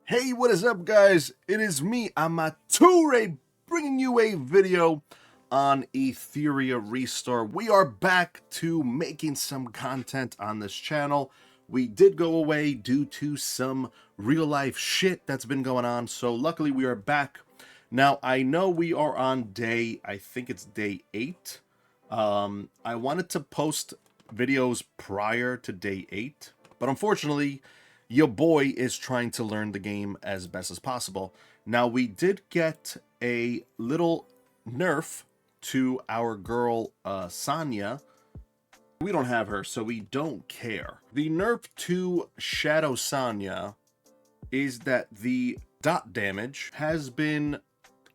Hey, what is up, guys? It is me, Amature, bringing you a video on Etheria Restore. We are back to making some content on this channel. We did go away due to some real-life shit that's been going on, so luckily we are back. Now, I know we are on I think it's day 8. I wanted to post videos prior to day 8, but unfortunately, your boy is trying to learn the game as best as possible. Now, we did get a little nerf to our girl, Sonia. We don't have her, so we don't care. The nerf to Shadow Sania is that the dot damage has been,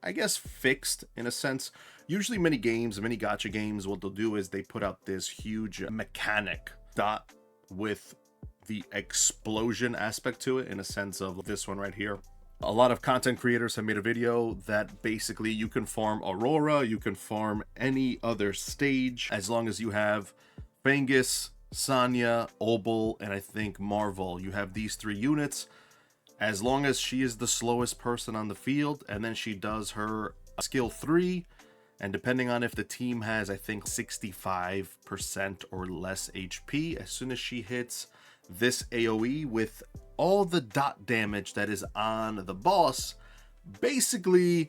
I guess, fixed in a sense. Usually many gacha games, what they'll do is they put out this huge mechanic dot with the explosion aspect to it, in a sense of this one right here. A lot of content creators have made a video that basically you can farm Aurora, you can farm any other stage as long as you have Fangus, Sonia, Obel, and I think Marvel. You have these 3 units. As long as she is the slowest person on the field, and then she does her skill 3, and depending on if the team has, I think, 65% or less HP, as soon as she hits this AoE with all the dot damage that is on the boss, basically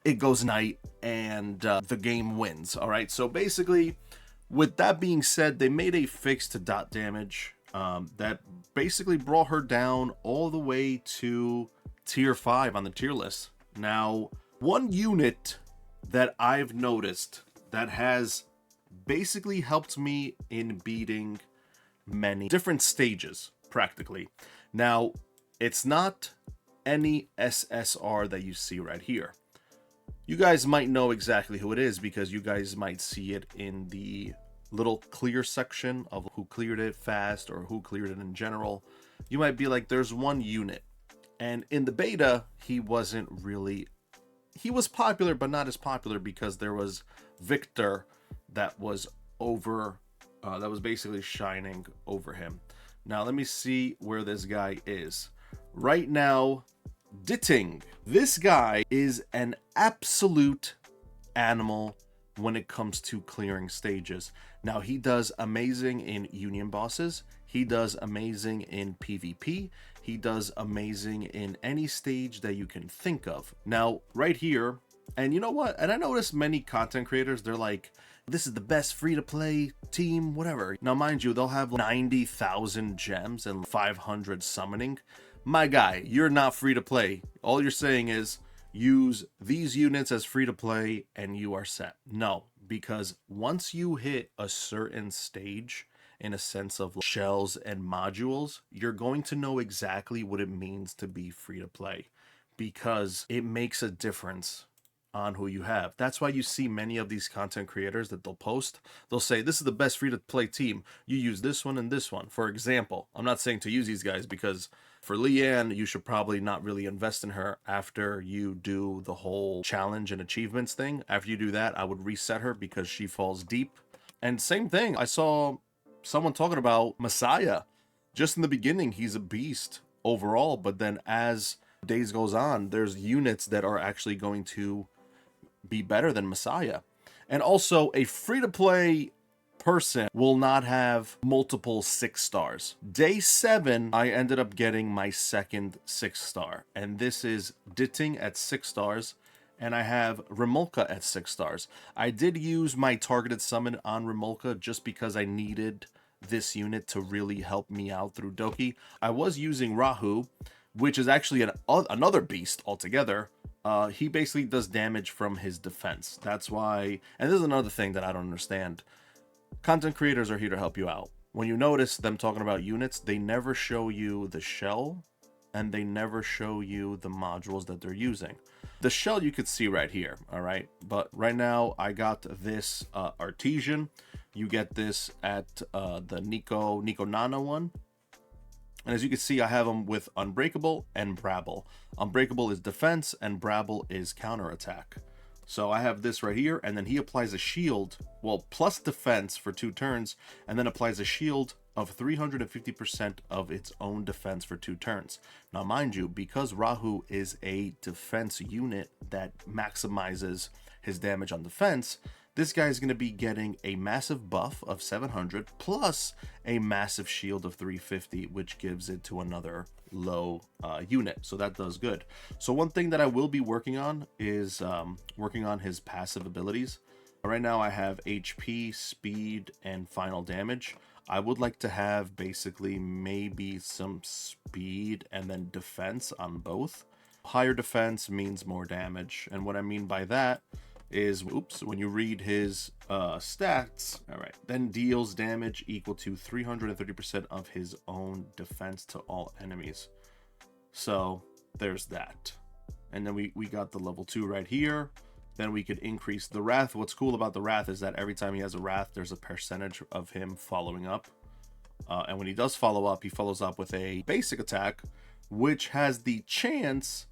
it goes night and the game wins. All right, so basically, with that being said, they made a fix to dot damage that basically brought her down all the way to tier 5 on the tier list. Now, one unit that I've noticed that has basically helped me in beating many different stages, practically. Now, it's not any SSR that you see right here. You guys might know exactly who it is because you guys might see it in the little clear section of who cleared it fast or who cleared it in general. You might be like, there's one unit, and in the beta he wasn't really, he was popular but not as popular because there was Victor that was over that was basically shining over him. Now let me see where this guy is right now. Diting, this guy is an absolute animal when it comes to clearing stages. Now, he does amazing in union bosses, he does amazing in PvP, he does amazing in any stage that you can think of. Now right here, and you know what, and I noticed many content creators, they're like, this is the best free-to-play team, whatever. Now mind you, they'll have 90,000 gems and 500 summoning. My guy, you're not free to play. All you're saying is use these units as free to play and you are set. No, because once you hit a certain stage, in a sense of shells and modules, you're going to know exactly what it means to be free to play, because it makes a difference on who you have. That's why you see many of these content creators that they'll post, they'll say, this is the best free to play team, you use this one and this one. For example, I'm not saying to use these guys, because for Leanne, you should probably not really invest in her after you do the whole challenge and achievements thing. After you do that, I would reset her because she falls deep. And same thing, I saw someone talking about Messiah. Just in the beginning, he's a beast overall, but then as days goes on, there's units that are actually going to be better than Messiah. And also, a free-to-play person will not have multiple 6 stars. Day 7, I ended up getting my second 6 star, and this is Diting at 6 stars, and I have Remolka at 6 stars. I did use my targeted summon on Remolka just because I needed this unit to really help me out through Doki. I was using Rahu, which is actually another beast altogether. He basically does damage from his defense. That's why, and this is another thing that I don't understand. Content creators are here to help you out. When you notice them talking about units, they never show you the shell and they never show you the modules that they're using. The shell you could see right here, all right? But right now I got this Artesian. You get this at the Nico Nana one. And as you can see, I have them with Unbreakable and Brabble. Unbreakable is defense and Brabble is counterattack. So I have this right here, and then he applies a shield, well, plus defense for 2 turns, and then applies a shield of 350% of its own defense for 2 turns. Now, mind you, because Rahu is a defense unit that maximizes his damage on defense, this guy is going to be getting a massive buff of 700 plus a massive shield of 350, which gives it to another low unit. So that does good. So one thing that I will be working on is working on his passive abilities. Right now I have HP, speed, and final damage. I would like to have basically maybe some speed and then defense on both. Higher defense means more damage. And what I mean by that is, when you read his stats, all right, then deals damage equal to 330% of his own defense to all enemies. So there's that. And then we got the level 2 right here. Then we could increase the Wrath. What's cool about the Wrath is that every time he has a Wrath, there's a percentage of him following up. And when he does follow up, he follows up with a basic attack, which has the chance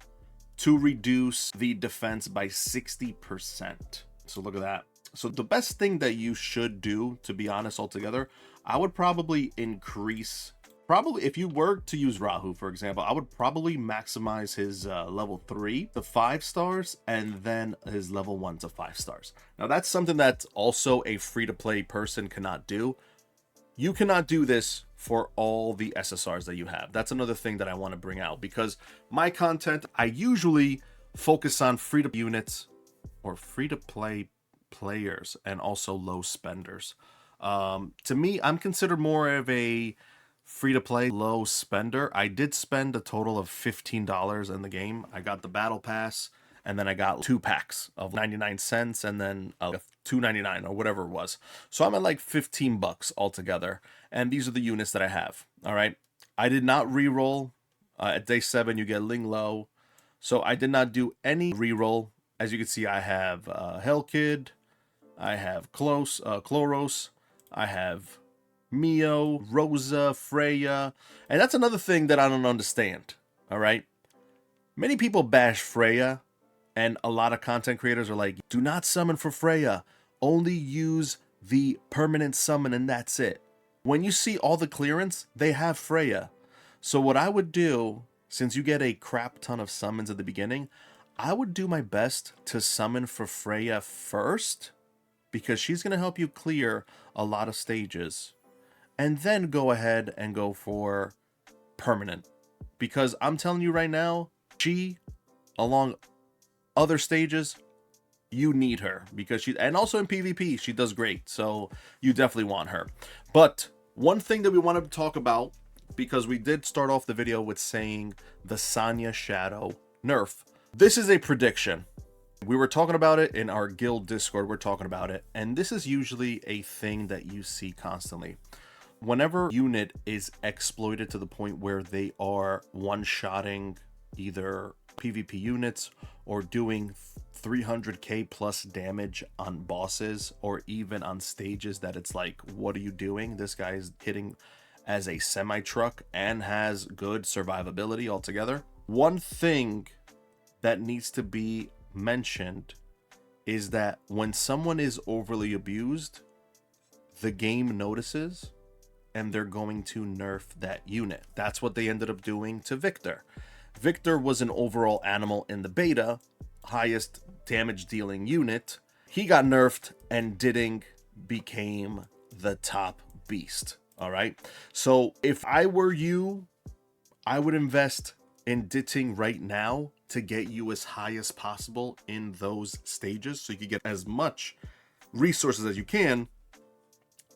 to reduce the defense by 60%. So look at that. So the best thing that you should do, to be honest altogether, I would probably increase, if you were to use Rahu, for example, I would probably maximize his level 3 to 5 stars and then his level 1 to 5 stars. Now that's something that also a free-to-play person cannot do. You cannot do this for all the SSRs that you have. That's another thing that I want to bring out, because my content, I usually focus on free-to units or free-to-play players and also low spenders. To me, I'm considered more of a free-to-play low spender. I did spend a total of $15 in the game. I got the battle pass, and then I got 2 packs of 99 cents and then $2.99 or whatever it was. So I'm at like 15 bucks altogether. And these are the units that I have. All right. I did not reroll. At day 7, you get Ling Lo. So I did not do any reroll. As you can see, I have Hellkid. I have Chloros. I have Mio, Rosa, Freya. And that's another thing that I don't understand. All right. Many people bash Freya. And a lot of content creators are like, do not summon for Freya. Only use the permanent summon and that's it. When you see all the clearance, they have Freya. So what I would do, since you get a crap ton of summons at the beginning, I would do my best to summon for Freya first, because she's going to help you clear a lot of stages. And then go ahead and go for permanent. Because I'm telling you right now, she, along other stages, you need her, because she, and also in PvP, she does great. So you definitely want her. But one thing that we want to talk about, because we did start off the video with saying the Sonia Shadow nerf. This is a prediction. We were talking about it in our guild Discord. We're talking about it. And this is usually a thing that you see constantly. Whenever unit is exploited to the point where they are one-shotting either PvP units or doing 300k plus damage on bosses, or even on stages that it's like, what are you doing? This guy is hitting as a semi-truck and has good survivability altogether. One thing that needs to be mentioned is that when someone is overly abused, the game notices and they're going to nerf that unit. That's what they ended up doing to Victor. Victor was an overall animal in the beta, highest damage dealing unit. He got nerfed and Diting became the top beast. All right. So if I were you, I would invest in Diting right now to get you as high as possible in those stages, so you can get as much resources as you can.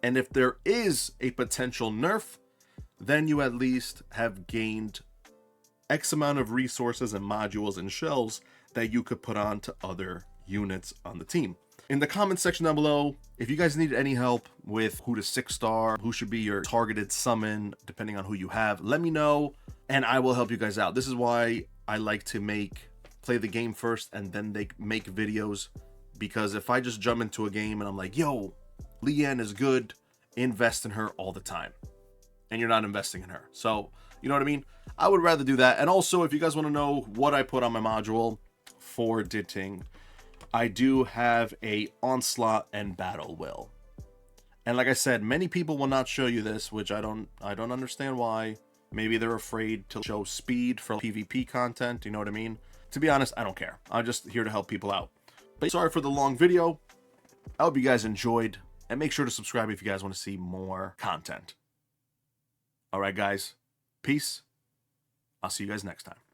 And if there is a potential nerf, then you at least have gained X amount of resources and modules and shells that you could put on to other units on the team. In the comment section down below, if you guys need any help with who to 6-star, who should be your targeted summon, depending on who you have, let me know and I will help you guys out. This is why I like to play the game first and then they make videos, because if I just jump into a game and I'm like, yo, Leanne is good, invest in her all the time, and you're not investing in her. So, you know what I mean? I would rather do that. And also, if you guys want to know what I put on my module for Diting, I do have a Onslaught and Battle Will. And like I said, many people will not show you this, which I don't understand why. Maybe they're afraid to show speed for PvP content, you know what I mean? To be honest, I don't care. I'm just here to help people out. But sorry for the long video. I hope you guys enjoyed, and make sure to subscribe if you guys want to see more content. All right, guys. Peace. I'll see you guys next time.